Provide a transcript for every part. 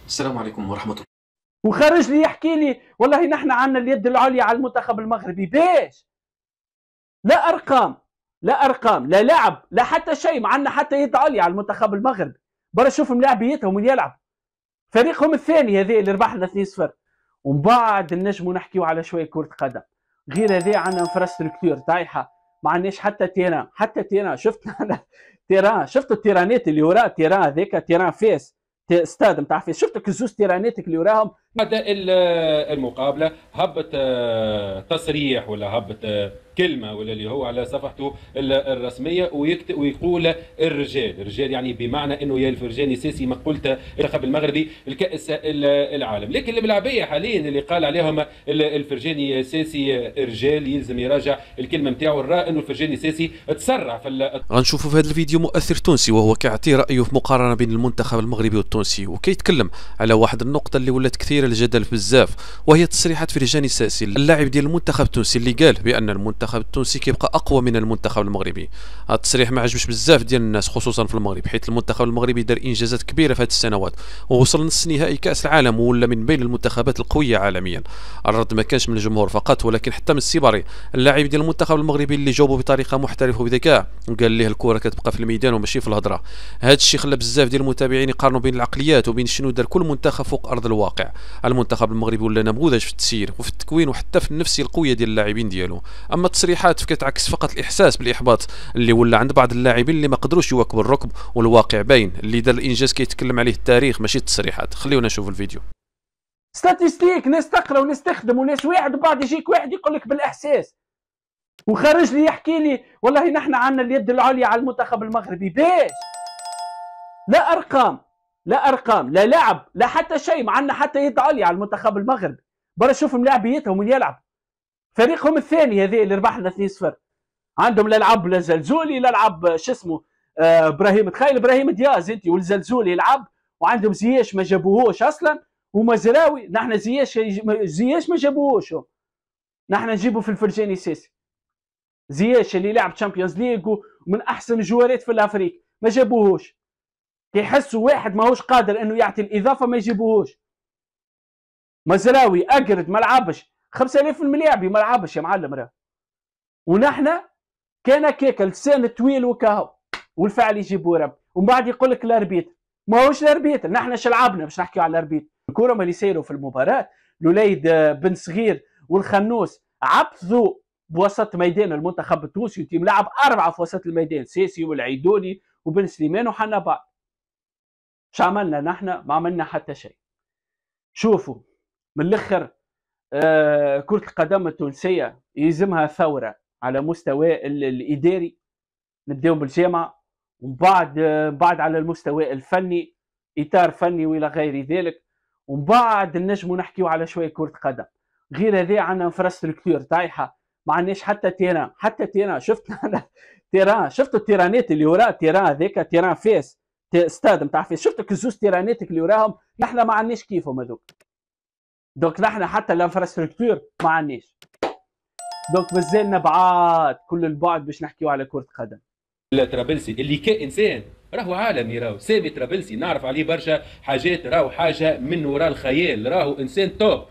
السلام عليكم ورحمة الله. وخرج لي يحكي لي والله نحن عندنا اليد العليا على المنتخب المغربي. باش لا ارقام، لا ارقام، لا لعب، لا حتى شيء. ما عندنا حتى يد عليا على المنتخب المغربي. برا شوف ملاعبيتهم وين يلعب. فريقهم الثاني هذا اللي ربح لنا 2-0. ومن بعد نجموا نحكيو على شويه كره قدم. غير هذا عندنا انفراستركتور طايحه، ما عندناش حتى تيران. حتى تيران شفت تيران، شفت التيرانات اللي وراه. تيران هذاك تيران فيس، استاد نتاع فيس. شفتك الزوز تيرانات اللي وراهم. بعد المقابلة هبط تصريح ولا هبط كلمة ولا اللي هو على صفحته الرسمية ويكتب ويقول الرجال يعني بمعنى انه يا الفرجاني ساسي مقولة المنتخب المغربي الكأس العالم. لكن الملاعبية حاليا اللي قال عليهم الفرجاني ساسي رجال يلزم يراجع الكلمة نتاعو. نرى انه الفرجاني ساسي تسرع في غنشوفوا في هذا الفيديو مؤثر تونسي وهو كيعطي رايه في مقارنه بين المنتخب المغربي والتونسي، وكيتكلم على واحد النقطه اللي ولات كثيره الجدل بزاف، وهي تصريحات فرجاني ساسي اللاعب ديال المنتخب التونسي اللي قال بان المنتخب التونسي كيبقى اقوى من المنتخب المغربي. هذا التصريح ما عجبش بزاف ديال الناس خصوصا في المغرب، حيث المنتخب المغربي دار انجازات كبيره في هذه السنوات ووصل نص نهائي كاس العالم ولا من بين المنتخبات القويه عالميا. الرد ما كانش من الجمهور فقط ولكن حتى من السيباري اللاعب ديال المنتخب المغربي اللي جاوبوا بطريقه محترفه وبذكاء، وقال ليه الكره كتبقى في الميدان وماشي في الهضره. هذا الشيء خلى بزاف ديال المتابعين يقارنوا بين العقليات وبين شنو دار كل منتخب فوق ارض الواقع. المنتخب المغربي ولا نموذج في التسيير وفي التكوين وحتى في النفسيه القويه ديال اللاعبين ديالو. اما التصريحات فكتعكس فقط الاحساس بالاحباط اللي ولا عند بعض اللاعبين اللي ما قدروش يواكبوا الركب، والواقع باين اللي دار الانجاز كيتكلم عليه التاريخ ماشي التصريحات. خليونا نشوف الفيديو. ستاتيستيك، ناس تقرا وناس تخدم وناس واحد، وبعد يجيك واحد يقول لك بالاحساس. وخرج لي يحكي لي والله نحن عندنا اليد العليا على المنتخب المغربي. باش لا ارقام، لا ارقام، لا لعب، لا حتى شيء. ما عندنا حتى يد عليا على المنتخب المغربي. برا شوف ملاعبيتهم وين يلعب. فريقهم الثاني هذا اللي ربح لنا 2-0. عندهم لا لعب لا زلزولي، لا لعب شو اسمه ابراهيم. تخيل ابراهيم دياز انت والزلزولي يلعب، وعندهم زياش ما جابوهوش اصلا، ومزراوي. نحن زياش ما جابوهوش، نحن نجيبه في الفرجاني سيسي. زياش اللي لعب تشامبيونز ليغ ومن احسن الجوارات في الافريق ما جابوهوش. كيحسوا واحد ماهوش قادر انه يعطي الاضافه ما يجيبوهوش. مزراوي اقرد ما لعبش، 5000 الملاعبي ما لعبش يا معلم راه. ونحن كان كيك لسان طويل وكاهو والفعل يجيبوا رب. ومن بعد يقول لك الاربيتر ماهوش الاربيتر. نحن اش لعبنا باش نحكيو على الاربيتر؟ الكره ما اللي سيروا في المباراه الوليد بن صغير والخنوس عبثوا بوسط ميدان المنتخب التونسي، وتيم لعب 4 في وسط الميدان، سيسي والعيدوني وبن سليمان وحنا بعض. اش عملنا نحن؟ ما عملنا حتى شيء. شوفوا من الاخر، كرة القدم التونسية يلزمها ثورة على مستوى الإداري، نبداو بالجامعة، ومن بعد على المستوى الفني، إطار فني وإلى غير ذلك، ومن بعد نجموا نحكيو على شوية كرة قدم. غير هذا عندنا انفراستركتور طايحة، ما عندناش حتى تيران. حتى تيران شفت تيران، شفت التيرانات اللي وراه. تيران هذاك تيران فيس، استاد نتاع فيس. شفتك الزوز تيرانات اللي وراهم. نحن ما عندناش كيفهم هذوك. دونك نحن حتى الانفراستركتور ما عندناش. دونك مازلنا بعاد كل البعد باش نحكيو على كرة قدم. طرابلسي اللي كإنسان راهو عالمي، راهو سامي طرابلسي نعرف عليه برشا حاجات، راهو حاجه من وراء الخيال، راهو انسان توب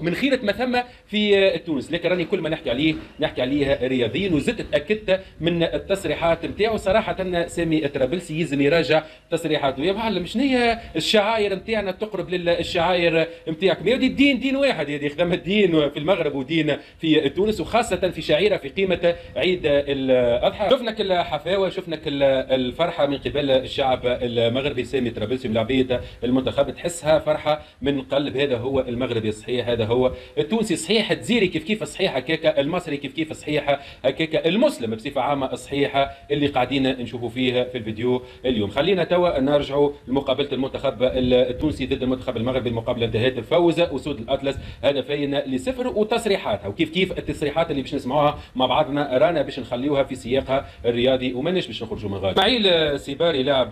من خيرة ما ثم في تونس. لكن راني كل ما نحكي عليه رياضيا، وزدت تاكدت من التصريحات نتاعو صراحه. سامي طرابلسي يلزم يراجع تصريحاته. يا معلم شنو هي الشعاير نتاعنا تقرب للشعاير نتاعك؟ ما الدين دين واحد، هذه خدمة الدين في المغرب ودين في تونس، وخاصه في شعيره في قيمه عيد الاضحى. شفناك الحفاوه، شفناك الفرحه من قبل الشعب المغربي. سامي طرابلسي ملاعبيه المنتخب تحسها فرحه من قلب. هذا هو المغربي الصحيح، هذا هو التونسي صحيح، الجزيري كيف صحيح هكاكا، المصري كيف صحيح هكاكا، المسلم بصفه عامه الصحيحه اللي قاعدين نشوفوا فيه في الفيديو اليوم. خلينا توا نرجعوا لمقابله المنتخب التونسي ضد المنتخب المغربي. المقابله انتهت بفوز اسود الاطلس هدفين لصفر، وتصريحاتها وكيف التصريحات اللي باش نسمعوها مع بعضنا رانا باش نخليوها في سياقها الرياضي وماناش باش نخرجوا من غادي. اسماعيل سيباري لاعب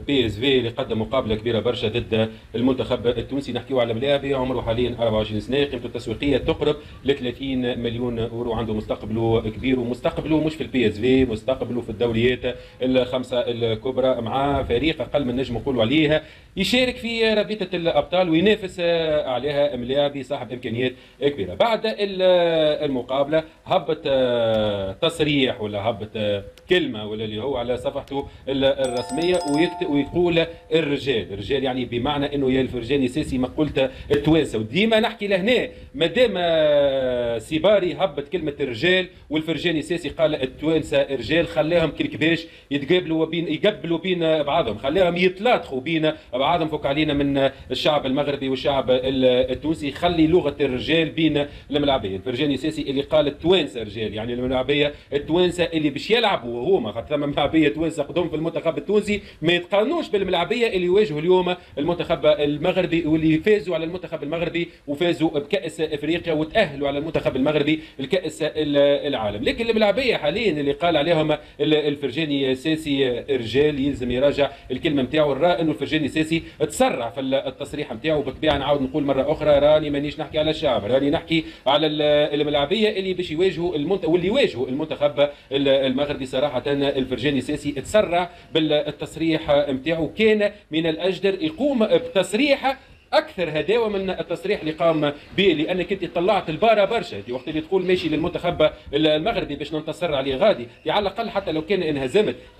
بي اس في اللي قدم مقابله كبيره برشا ضد المنتخب التونسي. نحكيو على ملاعبي عمره حاليا 24 السنه قيمته التسويقيه تقرب ل 30 مليون اورو. عنده مستقبله كبير، ومستقبله مش في البي اس في، مستقبله في الدوريات الخمسه الكبرى، مع فريق اقل من نجم نقولوا عليه يشارك في رابطه الابطال وينافس عليها ملاعبي صاحب امكانيات كبيره. بعد المقابله هبط تصريح ولا هبط كلمه ولا اللي هو على صفحته الرسميه ويقول الرجال يعني بمعنى انه يا الفرجاني ساسي مقولة التوانسه. وديما نحكي لهنا مادام سيباري هبط كلمه الرجال والفرجاني ساسي قال التوانسه رجال، خلاهم كيفاش يقبلوا بين بعضهم، خلاهم يتلاطخوا بين بعضهم. فوق علينا من الشعب المغربي والشعب التونسي، خلي لغه الرجال بين الملاعبيه. الفرجاني ساسي اللي قال التوانسه رجال يعني الملاعبيه التوانسه اللي باش يلعبوا هما، خاطر ثم ملاعبيه توانسه قدوم في المنتخب التونسي ما يتقارنوش بالملاعبيه اللي يواجهوا اليوم المنتخب المغربي واللي فازوا على المنتخب المغربي وفازوا بكاس افريقيا وتاهلوا على المنتخب المغربي لكاس العالم. لكن الملاعبيه حاليا اللي قال عليهم الفرجاني ساسي رجال يلزم يراجع الكلمه نتاعو. راه انه الفرجاني ساسي تسرع في التصريح نتاعو. بالطبيعه نعاود نقول مره اخرى راني مانيش نحكي على الشعب، راني نحكي على الملاعبيه اللي باش يواجهوا واللي يواجهوا المنتخب المغربي. صراحه الفرجاني ساسي تسرع بالتصريح نتاعو، كان من الاجدر يقوم بتصريح اكثر هداوه من التصريح اللي قام به، لانك انت طلعت البارة برشا وقت اللي تقول ماشي للمنتخب المغربي باش ننتصر عليه غادي، على الاقل حتى لو كان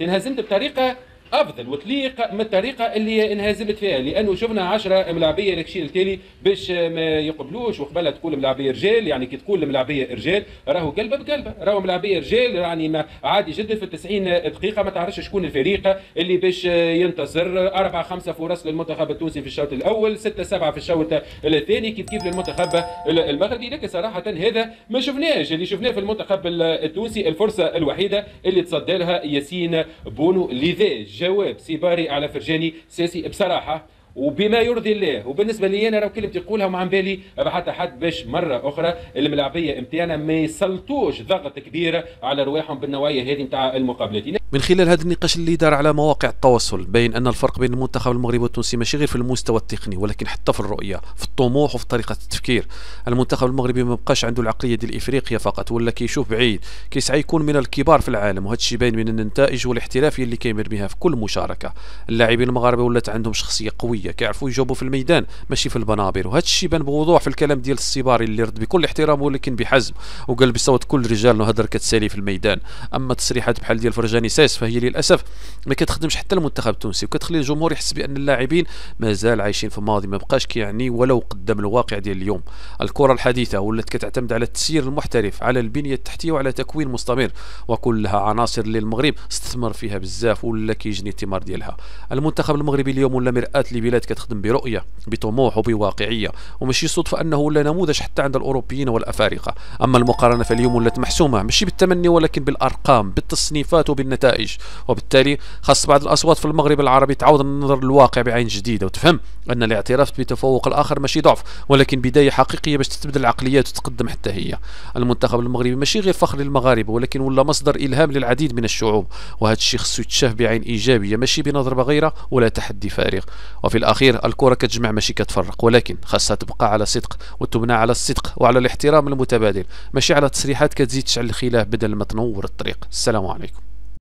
انهزمت بطريقه افضل وتليق من الطريقه اللي انهزمت فيها، لانه شفنا 10 ملاعبيه الكشير التالي باش ما يقبلوش. وقبلها تقول ملاعبيه رجال، يعني كي تقول ملاعبيه رجال راهو قلبه بقلبه، راهو ملاعبيه رجال يعني عادي جدا. في 90 دقيقه ما تعرفش شكون الفريق اللي باش ينتصر. 4-5 فرص للمنتخب التونسي في الشوط الاول، 6-7 في الشوط الثاني، كيف للمنتخب المغربي. لكن صراحه هذا ما شفناش. اللي شفناه في المنتخب التونسي الفرصه الوحيده اللي تصدى لها ياسين بونو. لذا جواب سيباري على فرجاني ساسي بصراحه وبما يرضي الله. وبالنسبه لي انا راه كلمه تقولها وما عن بالي حتى حد باش مره اخرى الملاعبيه نتاعنا ما يسلطوش ضغط كبير على رواحهم بالنوعيه هذه نتاع المقابلات. من خلال هذا النقاش اللي دار على مواقع التواصل بين ان الفرق بين المنتخب المغربي والتونسي ماشي غير في المستوى التقني ولكن حتى في الرؤيه، في الطموح وفي طريقه التفكير. المنتخب المغربي ما بقاش عنده العقليه ديال افريقيا فقط، ولا كيشوف بعيد، كيسعى يكون من الكبار في العالم. وهذا الشيء باين من النتائج والاحترافيه اللي كيمر بها في كل مشاركه. اللاعبين المغاربه ولات عندهم شخصيه قويه، كيعرفوا يجاوبوا في الميدان ماشي في البنابر. وهذا الشيء بان بوضوح في الكلام ديال السيباري اللي رد بكل احترام ولكن بحزم، وقال بصوت كل رجال انه هدر كتسالي في الميدان. اما تصريحات بحال ديال فرجاني ساس فهي للاسف ما كتخدمش حتى المنتخب التونسي، وكتخلي الجمهور يحس بان اللاعبين مازال عايشين في الماضي، ما بقاش كيعني ولو قدام الواقع ديال اليوم. الكره الحديثه ولات كتعتمد على التسيير المحترف، على البنيه التحتيه وعلى تكوين مستمر، وكلها عناصر اللي المغرب استثمر فيها بزاف ولا كيجني الثمار ديالها. المنتخب المغربي اليوم ولا مرآة لبلاد كتخدم برؤيه، بطموح وبواقعيه، وماشي صدفه انه ولا نموذج حتى عند الاوروبيين والافارقه. اما المقارنه فاليوم ولات محسومه ماشي بالتمني ولكن بالارقام، بالتصنيفات وبالنتائج. وبالتالي خاص بعض الاصوات في المغرب العربي تعاود النظر للواقع بعين جديده، وتفهم ان الاعتراف بتفوق الاخر ماشي ضعف ولكن بدايه حقيقيه باش تتبدل العقليات وتتقدم حتى هي. المنتخب المغربي ماشي غير فخر للمغاربه ولكن ولا مصدر الهام للعديد من الشعوب، وهذا الشيء خصو يتشاف بعين ايجابيه ماشي بنظره غيره ولا تحدي فارغ. وفي الاخير الكره كتجمع ماشي كتفرق، ولكن خاصها تبقى على صدق وتبنى على الصدق وعلى الاحترام المتبادل، ماشي على تصريحات كتزيد تشعل الخلاف بدل ما تنور الطريق. السلام عليكم.